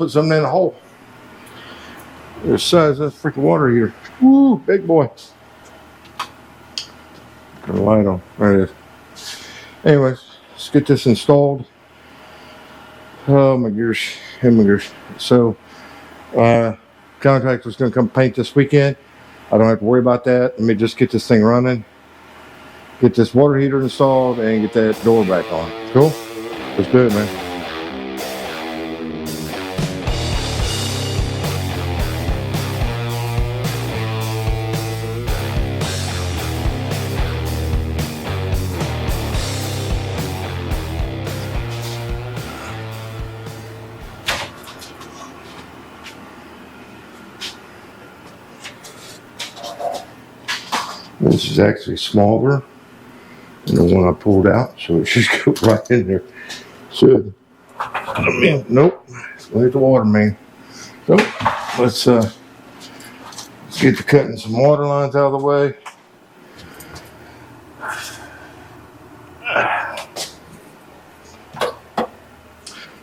put something in the hole. The size of that freaking water heater. Woo, big boy. Got a light on. There it is. Anyways, let's get this installed. Oh my gosh, oh my gosh. So, contractor's gonna come paint this weekend. I don't have to worry about that. Let me just get this thing running, get this water heater installed, and get that door back on. Cool? Let's do it, man. This is actually smaller than the one I pulled out, so it should go right in there. Should. Nope. Look at the water main. So let's get to cutting some water lines out of the way.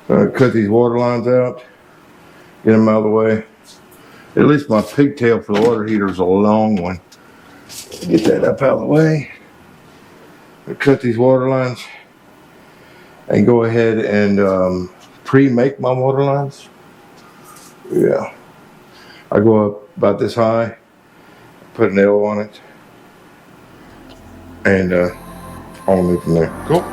Cut these water lines out, get them out of the way. At least my pigtail for the water heater is a long one. Get that up out of the way. Cut these water lines and go ahead and pre-make my water lines. Yeah, I go up about this high, put an L on it, and I'll move from there. Cool.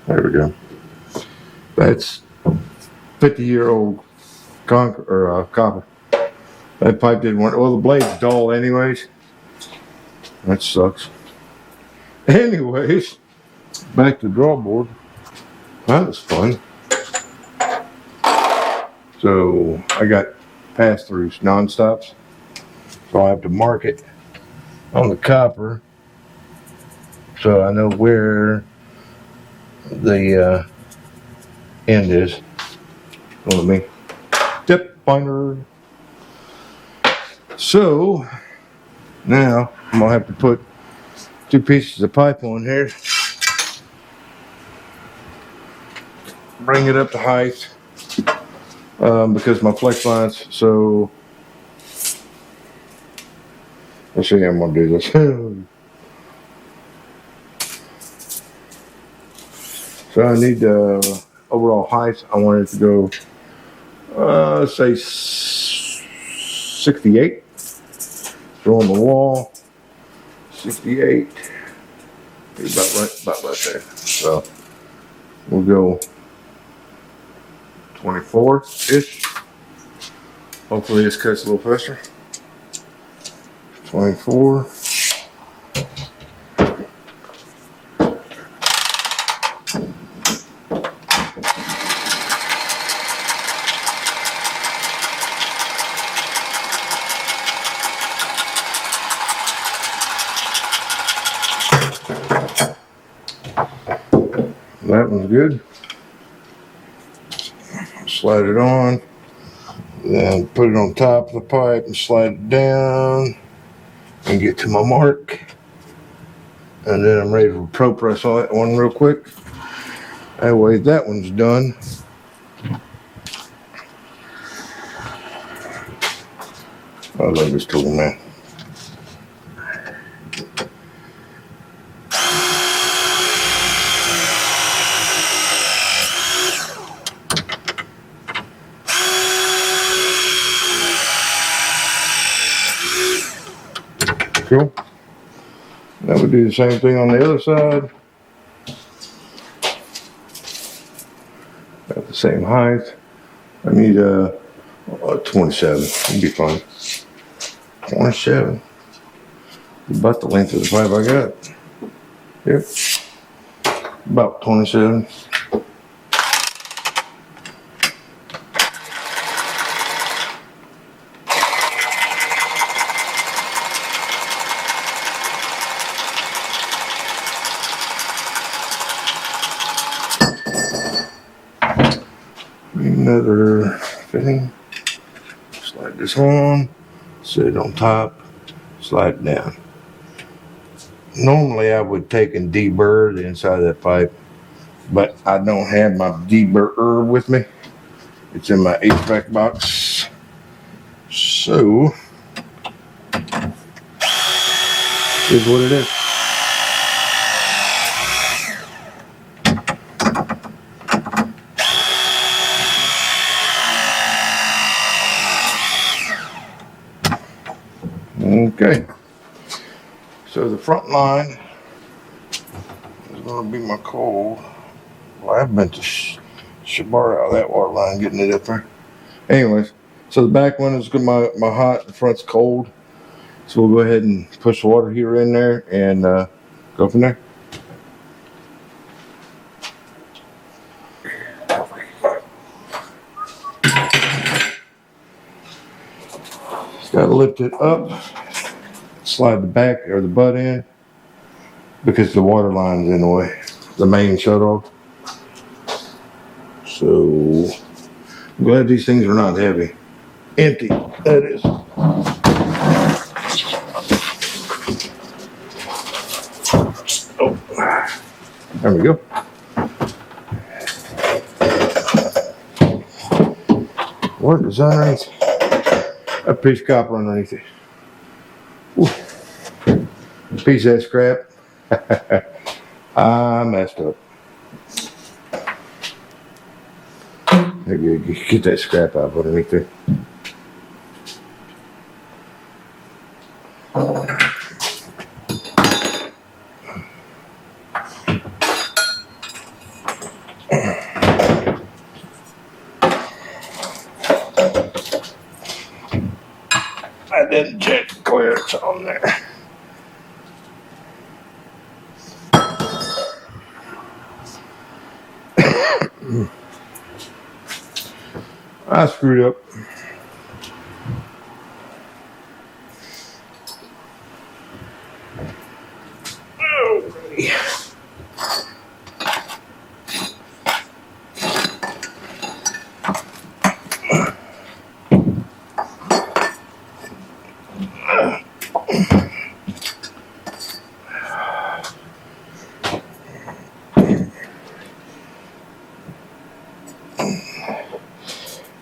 There we go. That's 50-year-old copper. That pipe didn't work. Well, the blade's dull anyways. That sucks. Anyways, back to the drawing board. That was fun. So I got pass-throughs, non-stops. So I have to mark it on the copper so I know where the end is. Follow me. Tip finder. So now I'm gonna have to put 2 pieces of pipe on here. Bring it up to height because my flex lines. So let's see how I'm gonna do this. So I need the overall height. I want it to go, say 68. So on the wall, 68. About right there. So we'll go 24-ish. Hopefully this cuts a little faster. 24. That one's good. Slide it on, then put it on top of the pipe and slide it down and get to my mark. And then I'm ready to pro press on that one real quick. That way that one's done. I love this tool, man. Cool. Now we do the same thing on the other side. At the same height. I need a 27. It'll be fine. 27. About the length of the pipe I got. Yep. About 27. Another fitting. Slide this on, set it on top, slide it down. Normally I would take and deburr the inside of that pipe, but I don't have my deburrer with me. It's in my HVAC box. So, is what it is. Okay, so the front line is going to be my cold. Well, I've been to Shabar out of that water line getting it up there. Anyways, so the back one is my hot, the front's cold. So we'll go ahead and push the water heater in there and go from there. Got to lift it up, slide the back or the butt in because the water line's in the way, the main shut off. So I'm glad these things are not heavy. Empty, that is. Oh, there we go. What is underneath? A piece of copper underneath it. Ooh. Piece of that scrap. I messed up. Get that scrap out underneath there. I didn't check the clearance on there. I screwed up.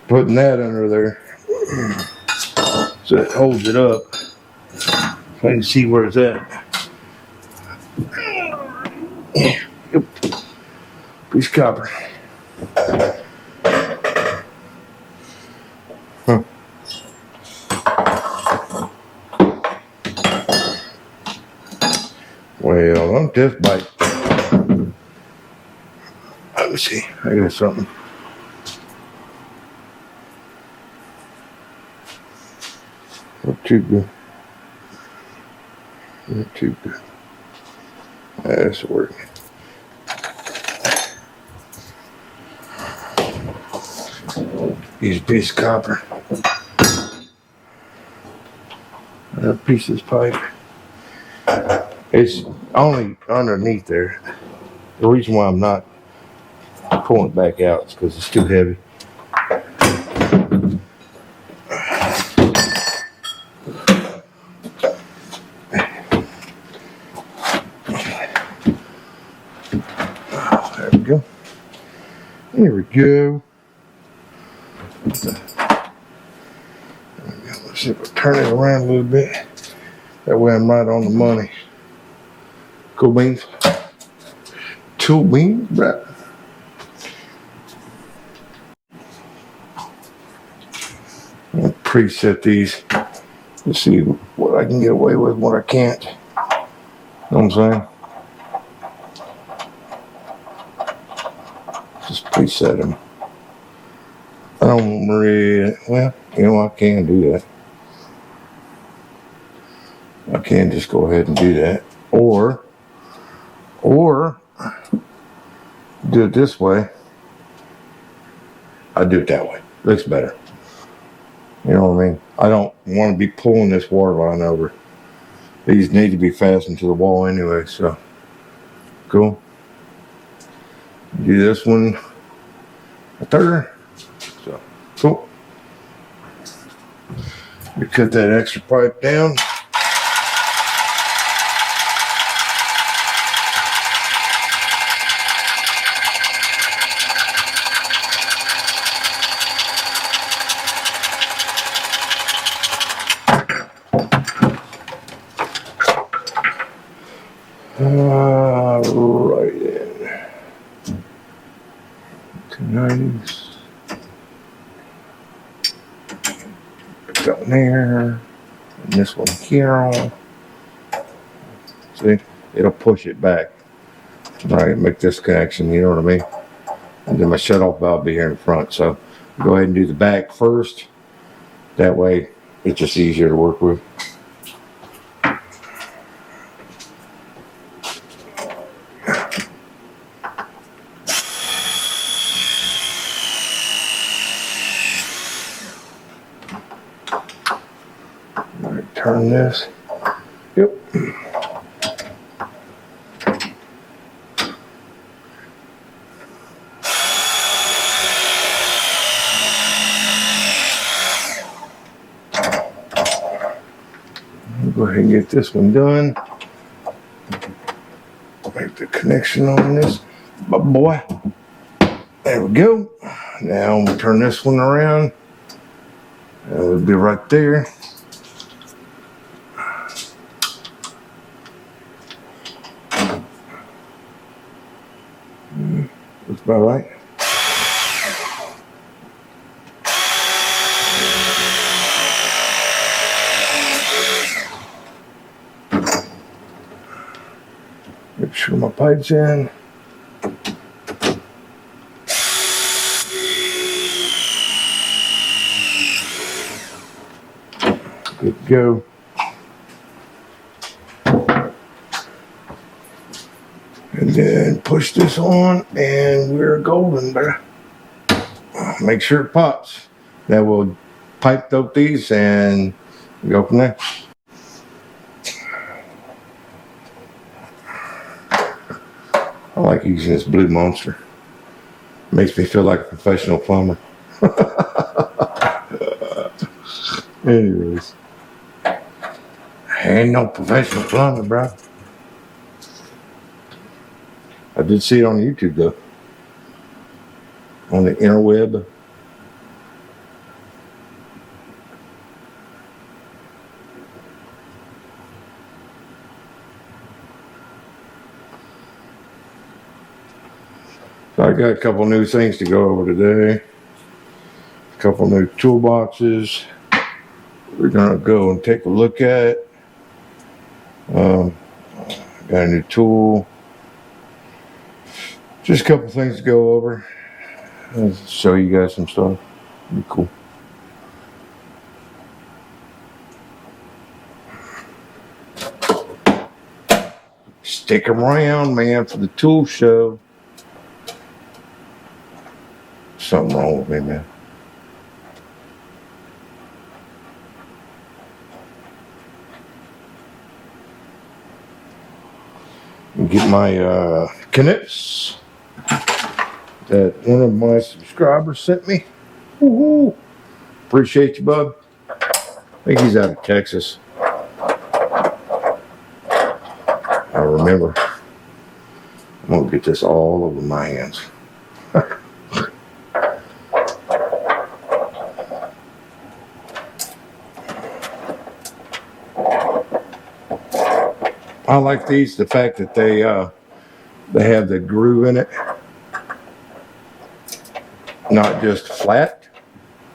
Putting that under there so it holds it up. So I can see where it's at. Yep. Piece of copper. Huh. Well, I'm just biting. Let me see. I got something. Not too good. Not too good. That's working. Use a piece of copper. Another piece of this pipe. It's only underneath there. The reason why I'm not pulling it back out because it's too heavy. There we go. There we go. Let's see if I turn it around a little bit. That way I'm right on the money. Cool beans. Cool beans, bro. I'll preset these. Let's see what I can get away with, what I can't. You know what I'm saying? Just preset them. I don't really, well, you know, I can do that. I can just go ahead and do that. Or do it this way. I do it that way. Looks better. You know what I mean? I don't want to be pulling this water line over. These need to be fastened to the wall anyway, so cool. Do this one a third. So cool. We cut that extra pipe down. Right in. 290s. Down there. And this one here. See? It'll push it back. Right, make this connection, you know what I mean? And then my shut-off valve will be here in front. So go ahead and do the back first. That way it's just easier to work with. Turn this. Yep. Go ahead and get this one done. Make the connection on this. But boy, there we go. Now I'm gonna turn this one around. It'll be right there. Looks about right. Make sure my pipe's in. Good to go. And then push this on and we're golden, brother. Make sure it pops. Then we'll pipe dope these and go from there. I like using this Blue Monster. Makes me feel like a professional plumber. Anyways. I ain't no professional plumber, bro. I did see it on YouTube though. On the interweb. So I got a couple new things to go over today. A couple new toolboxes we're gonna go and take a look at. Got a new tool. Just a couple things to go over. I'll show you guys some stuff. Be cool. Stick around, man, for the tool show. Something wrong with me, man. Get my Knips. that one of my subscribers sent me. Woohoo! Appreciate you, bub. I think he's out of Texas. I remember. I'm gonna get this all over my hands. I like these, the fact that they have the groove in it, not just flat,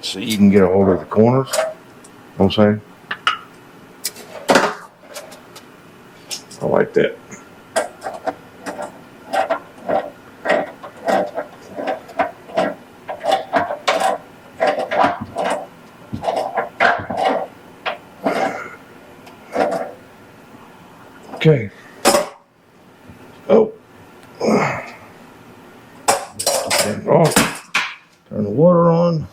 so you can get a hold of the corners. You know what I'm saying? I like that. Okay. Oh. Turn it off. Turn the water on.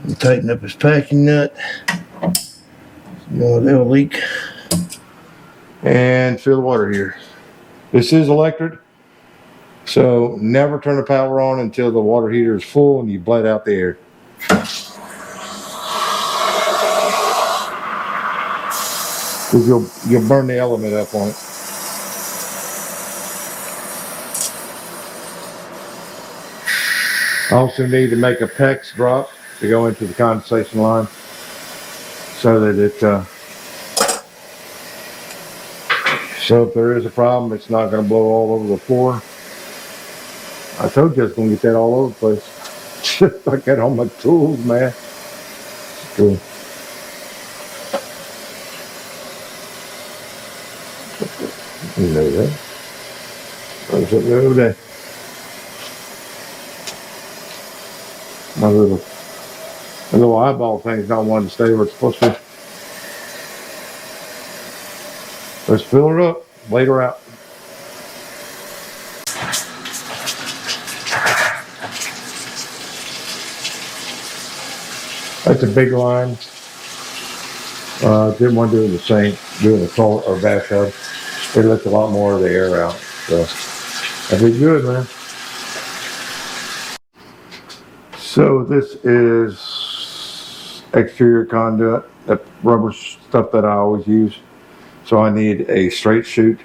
And tighten up his packing nut. They'll leak. And fill the water here. This is electric, so never turn the power on until the water heater is full and you bled out the air. Because you'll burn the element up on it. I also need to make a PEX drop to go into the condensation line so that so if there is a problem, it's not going to blow all over the floor. I told you I was going to get that all over the place. I got all my tools, man. Cool. You know that. There's something over there. My little eyeball thing's not wanting to stay where it's supposed to be. Let's fill her up, blade her out. That's a big line. Didn't want to do it in the sink, doing a salt or bathtub. It lets a lot more of the air out. So that'd be good, man. So this is exterior conduit, that rubber stuff that I always use. So I need a straight shoot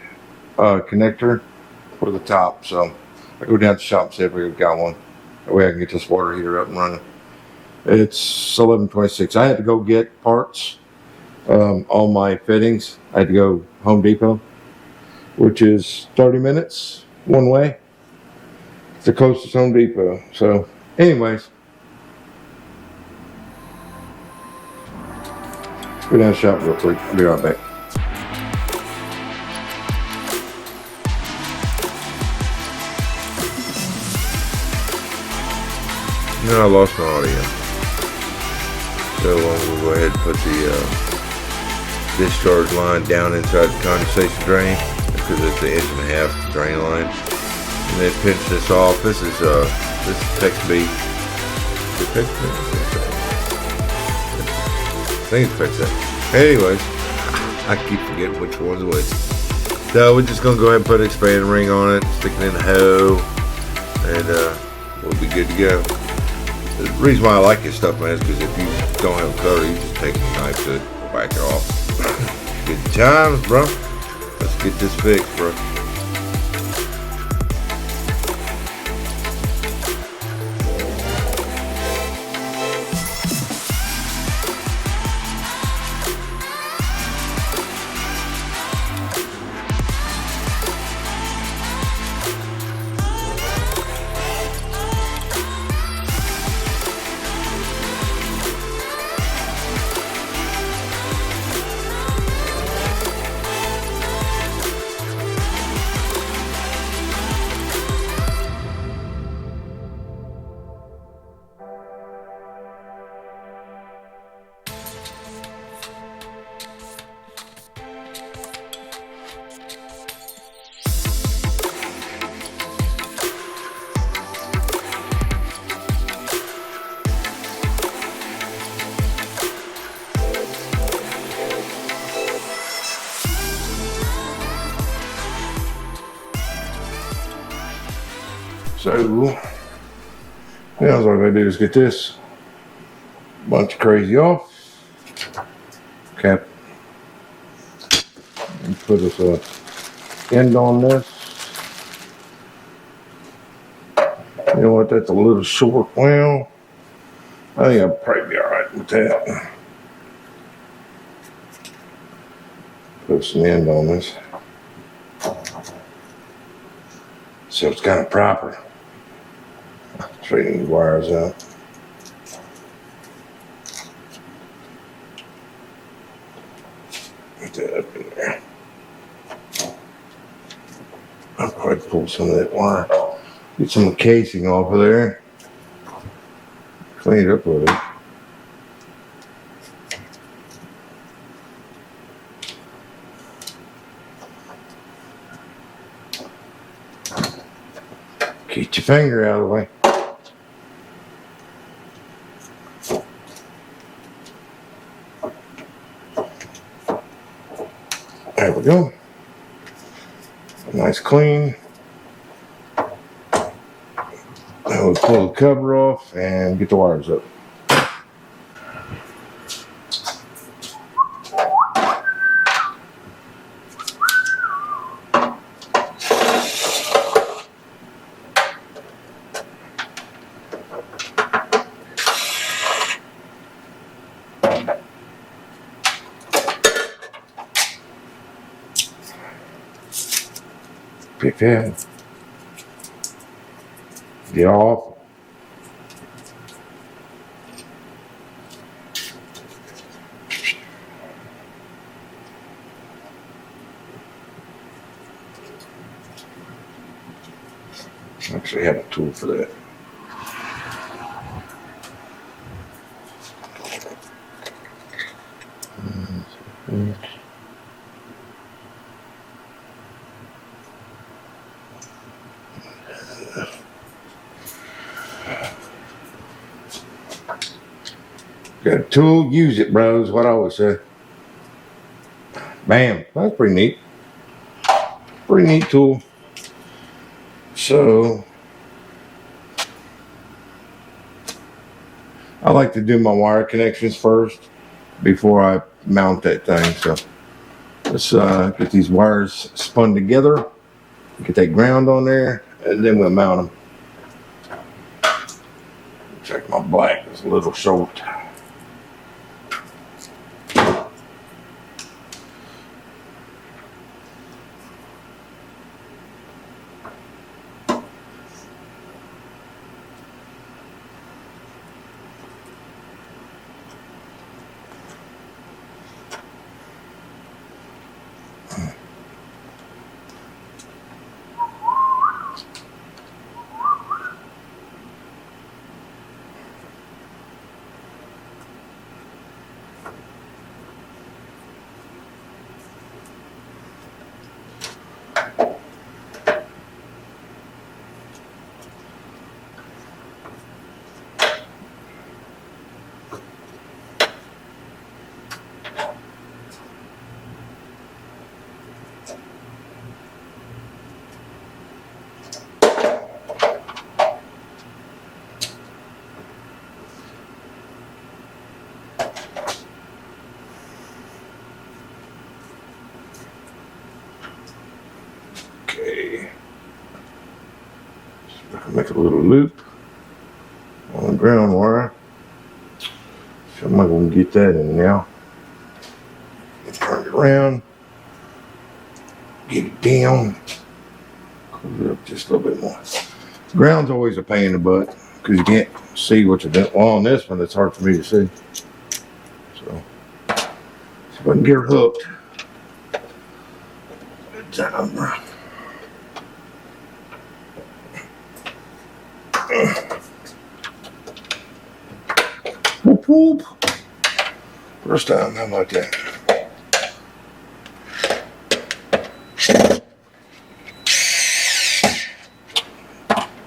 connector for the top. So I go down to the shop and see if we've got one. That way I can get this water heater up and running. It's 11:26. I had to go get parts, all my fittings. I had to go Home Depot, which is 30 minutes one way. It's the closest Home Depot. So anyways, go down to the shop real quick. I'll be right back. No, I lost my audio. So we'll go ahead and put the discharge line down inside the condensation drain, because it's an 1.5 inch drain line. And then pinch this off. This is PEX-B. I think it's PEX-A. Anyways, I keep forgetting which one's which. So we're just gonna go ahead and put an expanding ring on it, stick it in the hoe, and we'll be good to go. The reason why I like this stuff, man, is because if you don't have a cutter, you just take a knife to it, whack it off. Good times, bro. Let's get this fixed, bro. So, now all I gotta do is get this bunch of crazy off. Cap. And put us a end on this. You know what? That's a little short. Well, I think I'll probably be all right with that. Put some end on this. So it's kind of proper. Straighten these wires out. Get that up in there. I'll probably pull some of that wire. Get some of the casing off of there. Clean it up a little. Get your finger out of the way. There we go. Nice clean. Now we pull the cover off and get the wires up. Pick that. Get off. Actually have a tool for that. Got a tool, use it, bros. What I always say. Bam. That's pretty neat. Pretty neat tool. So, I like to do my wire connections first before I mount that thing. So, let's get these wires spun together. Get that ground on there, and then we'll mount them. Check my black. It's a little short. Okay. Make a little loop on the ground wire. So I'm not going to get that in now. Turn it around. Get it down. Close it up just a little bit more. Ground's always a pain in the butt because you can't see what you're doing. Well, on this one, it's hard for me to see. So, if I can get her hooked. Good time. Whoop whoop. First time, how about that?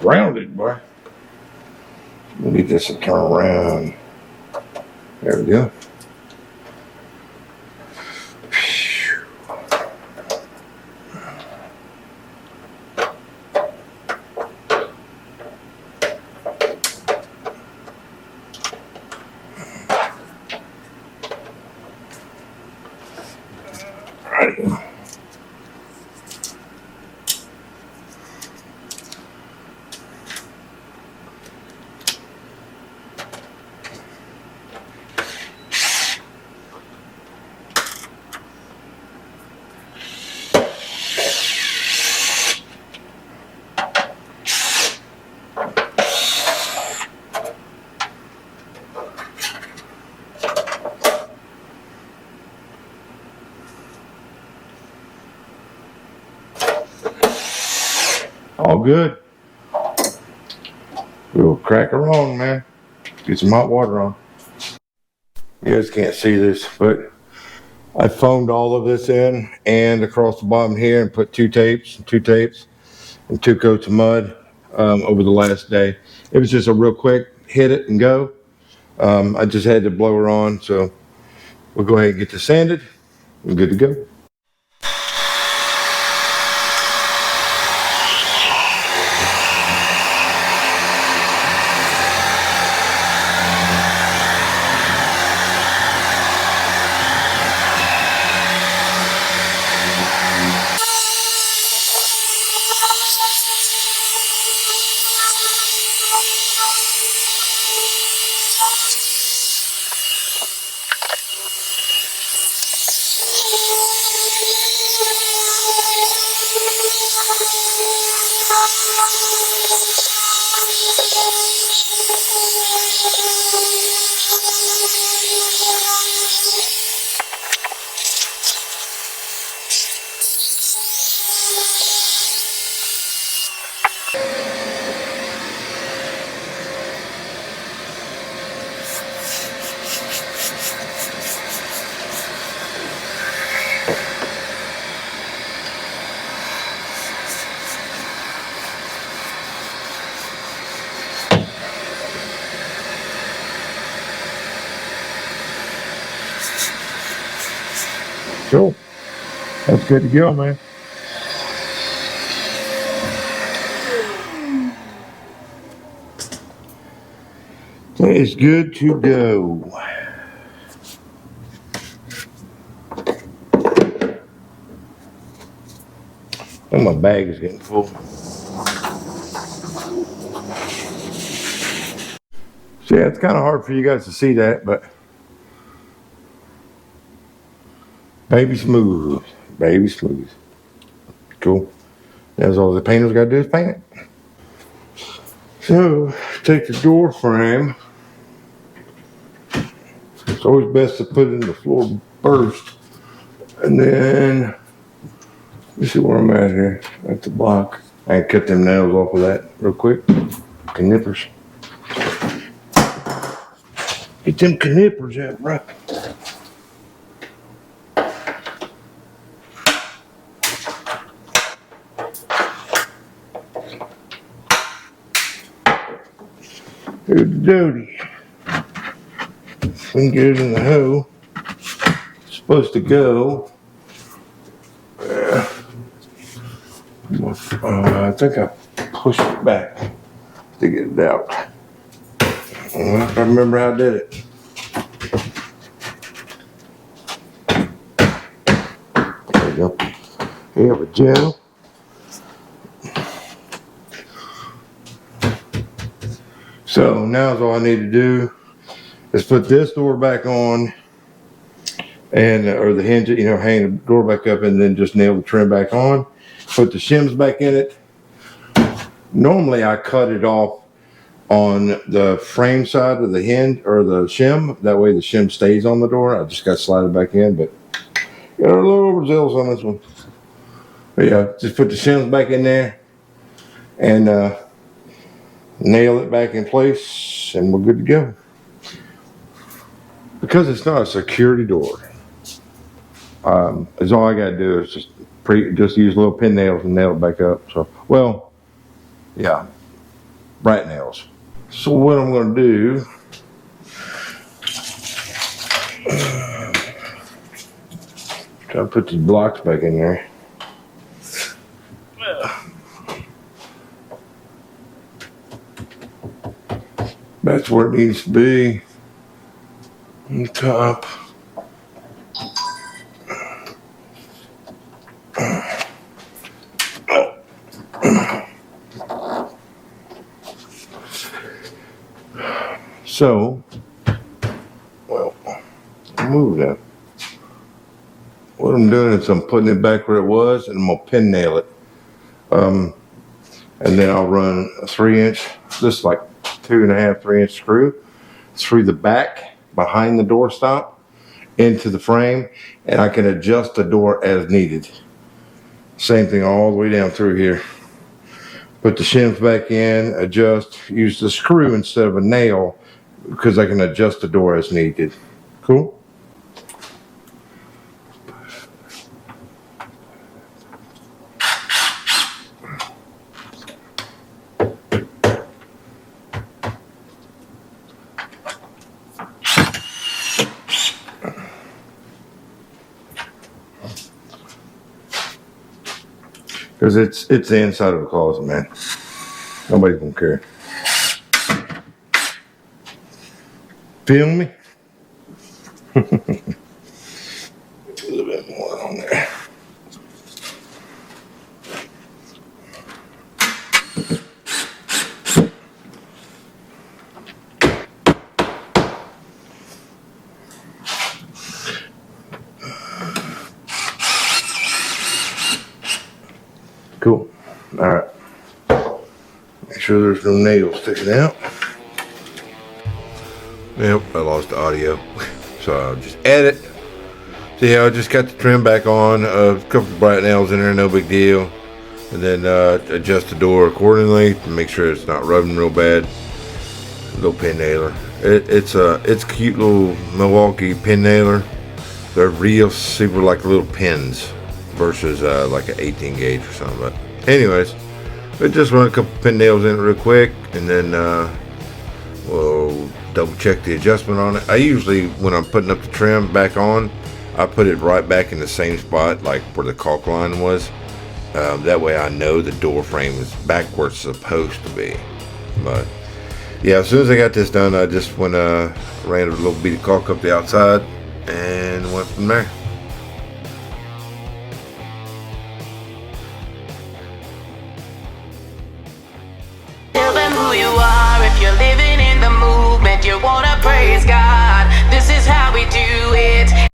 Grounded, boy. Let me get this to turn around. There we go. All good. We'll crack her on, man. Get some hot water on. You guys can't see this, but I foamed all of this in and across the bottom here and put two tapes, and two coats of mud over the last day. It was just a real quick hit it and go. I just had to blow her on, so we'll go ahead and get this sanded. We're good to go. Cool. That's good to go, man. That is good to go. Oh, my bag is getting full. So yeah, it's kind of hard for you guys to see that, but baby smooth. Cool. That's all the painter's got to do is paint it. So, take the door frame. It's always best to put it in the floor first. And then, let me see where I'm at here. At the block. I can cut them nails off of that real quick. Knippers. Get them knippers out, bro. Here's the doty. We can get it in the hoe. It's supposed to go. I think I pushed it back to get it out. Well, I remember how I did it. There we go. Here you have a gel. So now all I need to do is put this door back on, and or the hinge, hang the door back up, and then just nail the trim back on. Put the shims back in it. Normally I cut it off on the frame side of the hinge or the shim. That way the shim stays on the door. I just got to slide it back in, but got a little overzealous on this one. But yeah, just put the shims back in there and nail it back in place, and we're good to go. Because it's not a security door, is all I got to do is just use little pin nails and nail it back up. So, well, yeah, bright nails. So what I'm going to do, try to put these blocks back in there. That's where it needs to be. On top. So, well, move that. What I'm doing is I'm putting it back where it was, and I'm gonna pin nail it. And then I'll run a 3-inch, this is like 2.5, 3-inch screw through the back behind the door stop into the frame, and I can adjust the door as needed. Same thing all the way down through here. Put the shims back in, adjust, use the screw instead of a nail because I can adjust the door as needed. Cool? Because it's the inside of the closet, man. Nobody's gonna care. Feel me? A little bit more on there. Cool. All right. Make sure there's no nails sticking out. Yep, I lost the audio. So I'll just edit. See how I just got the trim back on. A couple of bright nails in there, no big deal. And then adjust the door accordingly to make sure it's not rubbing real bad. Little pin nailer. It's a cute little Milwaukee pin nailer. They're real super like little pins versus like an 18 gauge or something. But anyways, we just run a couple pin nails in it real quick, and then we'll double check the adjustment on it. I usually, when I'm putting up the trim back on, I put it right back in the same spot like where the caulk line was. That way I know the door frame is back where it's supposed to be. But yeah, as soon as I got this done, I just ran a little bead of caulk up the outside and went from there.